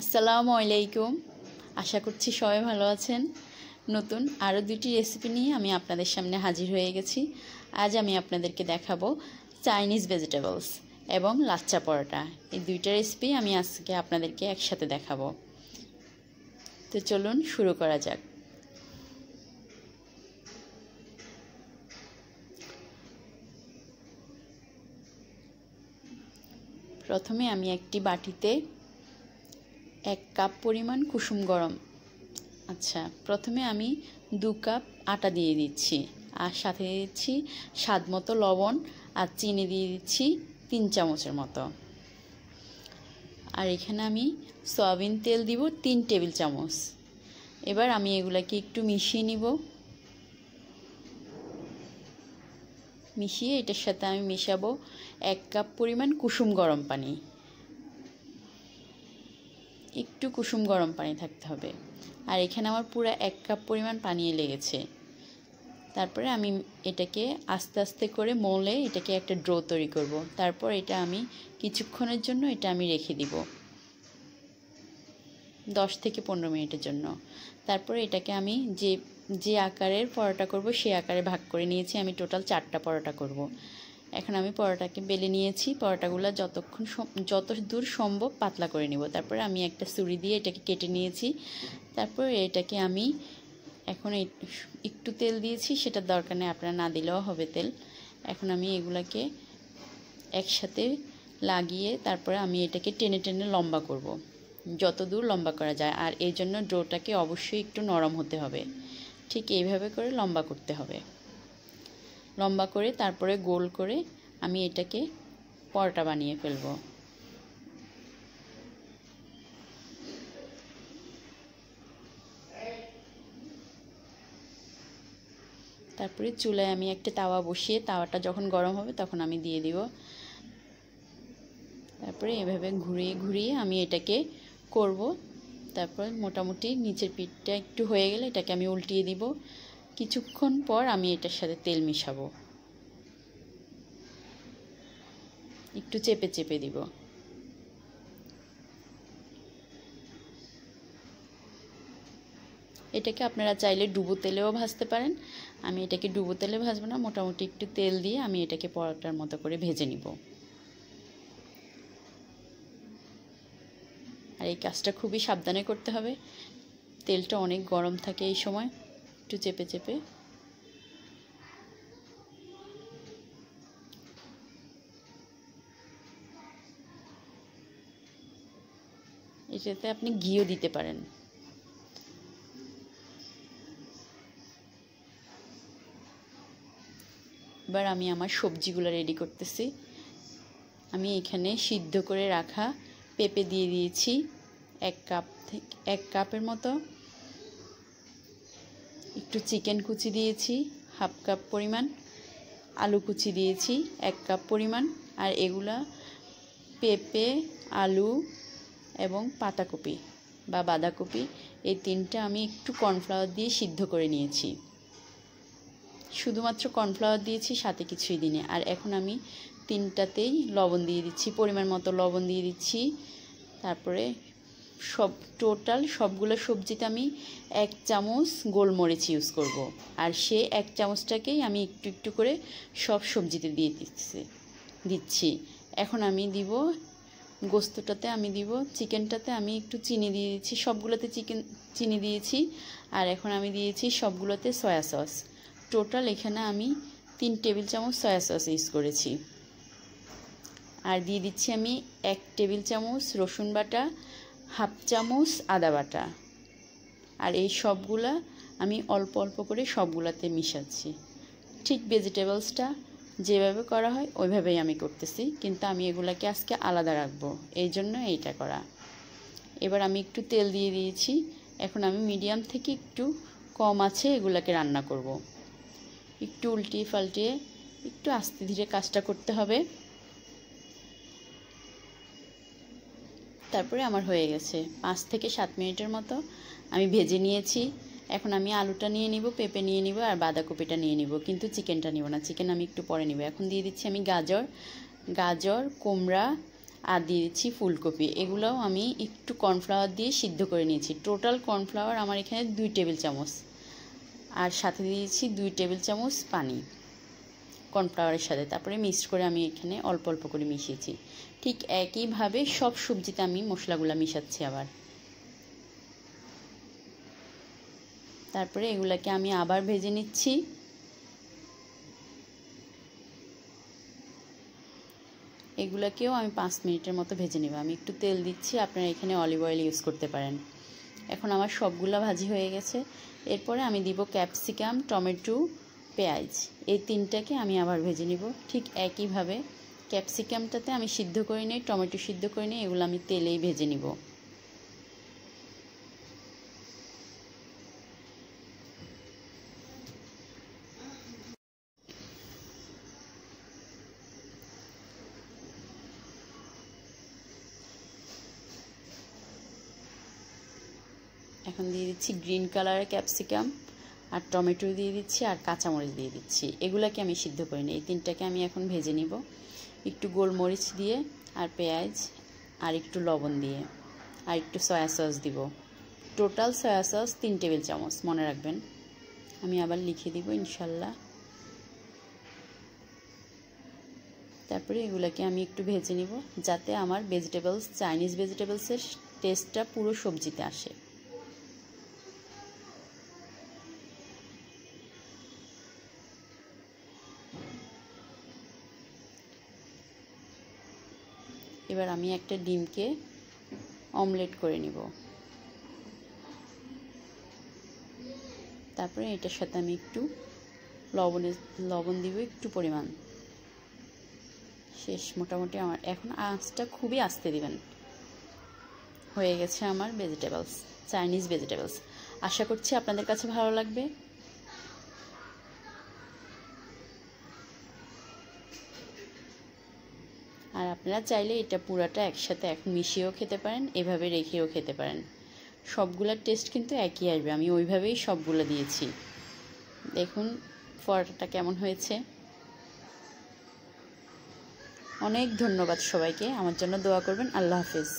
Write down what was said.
আসসালামু আলাইকুম। আশা করছি সবাই ভালো আছেন। নতুন আরও দুটি রেসিপি নিয়ে আমি আপনাদের সামনে হাজির হয়ে গেছি। আজ আমি আপনাদেরকে দেখাবো চাইনিজ ভেজিটেবলস এবং লাচ্চা পরোটা। এই দুইটা রেসিপি আমি আজকে আপনাদেরকে একসাথে দেখাবো। তো চলুন শুরু করা যাক। প্রথমে আমি একটি বাটিতে 1 কাপ পরিমাণ কুসুম গরম প্রথমে আমি 2 কাপ আটা দিয়ে দিচ্ছি, আর সাথে দিচ্ছি স্বাদ মতো লবণ, আর চিনি দিয়ে দিচ্ছি 3 চামচের মতো। আর এখানে আমি সয়াবিন তেল দিব 3 টেবিল চামচ। এবার আমি এগুলাকে একটু মিশিয়ে নিব। মিশিয়ে এটার সাথে আমি মেশাবো 1 কাপ পরিমাণ কুসুম গরম পানি। একটু কুসুম গরম পানি থাকতে হবে। আর এখানে আমার পুরো 1 কাপ পরিমাণ পানি লেগেছে। তারপরে আমি এটাকে আস্তে আস্তে করে মলে এটাকে একটা ডো তৈরি করব। তারপর এটা আমি কিছুক্ষণের জন্য আমি রেখে দিব, 10 থেকে 15 মিনিটের জন্য। তারপরে এটাকে আমি যে আকারের পরোটা করব সেই আকারে ভাগ করে নিয়েছি। আমি টোটাল 4টা পরোটা করব। এখন আমি পরোটাকে বেলে নিয়েছি। পরোটাগুলো যত দূর সম্ভব পাতলা করে নিব। তারপরে আমি একটা ছুরি দিয়ে এটাকে কেটে নিয়েছি। তারপর এটাকে আমি এখন একটু তেল দিয়েছি, সেটার দরকার নেই, আপনারা না দিলেও হবে তেল। এখন আমি এগুলাকে একসাথে লাগিয়ে তারপরে আমি এটাকে টেনে টেনে লম্বা করব, যত দূর লম্বা করা যায়। আর এই জন্য ডোটাকে অবশ্যই একটু নরম হতে হবে। ঠিক এইভাবে করে লম্বা করতে হবে। লম্বা করে তারপরে গোল করে আমি এটাকে পরোটা বানিয়ে ফেলব। তারপরে চুলায় আমি একটা তাওয়া বসিয়ে তাওয়াটা যখন গরম হবে তখন আমি দিয়ে দিব। তারপরে এভাবে ঘুরিয়ে ঘুরিয়ে আমি এটাকে করব। তারপর মোটামুটি নিচের পিঠটা একটু হয়ে গেলে এটাকে আমি উল্টিয়ে দিব। কিছুক্ষণ পর আমি এটার সাথে তেল মিশাবো, একটু চেপে চেপে দিব। এটাকে আপনারা চাইলে ডুবো তেলেও ভাজতে পারেন। আমি এটাকে ডুবো তেলে ভাজবো না, মোটামুটি একটু তেল দিয়ে আমি এটাকে পরোটার মতো করে ভেজে নিব। আর এই কাজটা খুবই সাবধানে করতে হবে। তেলটা অনেক গরম থাকে এই সময়। একটু চেপে চেপে এটাতে আপনি ঘিও দিতে পারেন। এবার আমি আমার সবজিগুলো রেডি করতেছি। আমি এখানে সিদ্ধ করে রাখা পেঁপে দিয়ে দিয়েছি 1 কাপের মতো। একটু চিকেন কুচি দিয়েছি 1/2 কাপ পরিমাণ। আলু কুচি দিয়েছি 1 কাপ পরিমাণ। আর এগুলা পেঁপে, আলু এবং পাতাকপি বা বাঁধাকপি, এই 3টা আমি একটু কর্নফ্লাওয়ার দিয়ে সিদ্ধ করে নিয়েছি। শুধুমাত্র কর্নফ্লাওয়ার দিয়েছি, সাথে কিছুই দিইনি। আর এখন আমি 3টাতেই লবণ দিয়ে দিচ্ছি, পরিমাণ মতো লবণ দিয়ে দিচ্ছি। তারপরে টোটাল সবগুলো সবজিতে আমি 1 চামচ গোলমরিচ ইউজ করব। আর সেই 1 চামচটাকেই আমি একটু একটু করে সব সবজিতে দিয়ে দিচ্ছি। এখন আমি দিব গোস্তটাতে, আমি দিব চিকেনটাতে আমি একটু চিনি দিয়ে দিচ্ছি। সবগুলোতে চিনি দিয়েছি। আর এখন আমি দিয়েছি সবগুলোতে সয়া সস। টোটাল এখানে আমি 3 টেবিল চামচ সয়া সস ইউজ করেছি। আর দিয়ে দিচ্ছি আমি 1 টেবিল চামচ রসুন বাটা, 1/2 চামচ আদা বাটা। আর এই সবগুলা আমি অল্প অল্প করে সবগুলাতে মিশাচ্ছি। ঠিক ভেজিটেবলসটা যেভাবে করা হয় ওইভাবেই আমি করতেছি, কিন্তু আমি এগুলাকে আজকে আলাদা রাখবো, এই জন্য এইটা করা। এবার আমি একটু তেল দিয়ে দিয়েছি। এখন আমি মিডিয়াম থেকে একটু কম আছে এগুলাকে রান্না করব। একটু উল্টিয়ে পাল্টিয়ে একটু আস্তে ধীরে কাজটা করতে হবে। তারপরে আমার হয়ে গেছে 5 থেকে 7 মিনিটের মতো আমি ভেজে নিয়েছি। এখন আমি আলুটা নিয়ে নিব, পেঁপে নিয়ে নিব, আর বাঁধাকপিটা নিয়ে নিব, কিন্তু চিকেনটা নিব না। চিকেন আমি একটু পরে নিব। এখন দিয়ে দিচ্ছি আমি গাজর, কুমড়া আর দিয়ে দিচ্ছি ফুলকপি। এগুলোও আমি একটু কর্নফ্লাওয়ার দিয়ে সিদ্ধ করে নিয়েছি। টোটাল কর্নফ্লাওয়ার আমার এখানে 2 টেবিল চামচ, আর সাথে দিয়েছি 2 টেবিল চামচ পানি কর্নফ্লাওয়ারের সাথে। তারপরে মিক্সড করে আমি এখানে অল্প অল্প করে মিশিয়েছি। ঠিক একইভাবে সব সবজিতে আমি মশলাগুলো মিশাচ্ছি আবার। তারপরে এগুলাকে আমি আবার ভেজে নিচ্ছি। এগুলাকেও আমি 5 মিনিটের মতো ভেজে নেব। আমি একটু তেল দিচ্ছি, আপনারা এখানে অলিভ অয়েল ইউজ করতে পারেন। এখন আমার সবগুলা ভাজি হয়ে গেছে। এরপরে আমি দিব ক্যাপসিকাম, টমেটো, পেঁয়াজ, এই 3টাকে আমি আবার ভেজে নিব। ঠিক একইভাবে ক্যাপসিকামটাতে আমি সিদ্ধ করে নিই, টমেটো সিদ্ধ করে নিই, এগুলো আমি তেলেই ভেজে নিব। এখন দিয়ে দিচ্ছি গ্রিন কালারের ক্যাপসিকাম, আর টমেটো দিয়ে দিচ্ছি, আর কাঁচামরিচ দিয়ে দিচ্ছি। এগুলাকে আমি সিদ্ধ করে নিই। এই 3টাকে আমি এখন ভেজে নিব একটু গোলমরিচ দিয়ে, আর পেঁয়াজ, আর একটু লবণ দিয়ে, আর একটু সয়া সস দিব। টোটাল সয়া সস 3 টেবিল চামচ, মনে রাখবেন। আমি আবার লিখে দিব ইনশাল্লাহ। তারপরে এগুলাকে আমি একটু ভেজে নিব যাতে আমার ভেজিটেবলস, চাইনিজ ভেজিটেবলসের টেস্টটা পুরো সবজিতে আসে। এবার আমি একটা ডিমকে অমলেট করে নিব। তারপরে এটার সাথে আমি একটু লবণ দিব একটু পরিমাণ। শেষ মোটামুটি আমার। এখন আঁচটা খুবই আস্তে দিবেন। হয়ে গেছে আমার ভেজিটেবলস, চাইনিজ ভেজিটেবলস। আশা করছি আপনাদের কাছে ভালো লাগবে। আর আপনারা চাইলে এটা পুরাটা একসাথে এখন মিশিয়েও খেতে পারেন, এভাবে রেখেও খেতে পারেন। সবগুলোর টেস্ট কিন্তু একই আসবে। আমি ওইভাবেই সবগুলো দিয়েছি। দেখুন পরোটাটা কেমন হয়েছে। অনেক ধন্যবাদ সবাইকে। আমার জন্য দোয়া করবেন। আল্লাহ হাফেজ।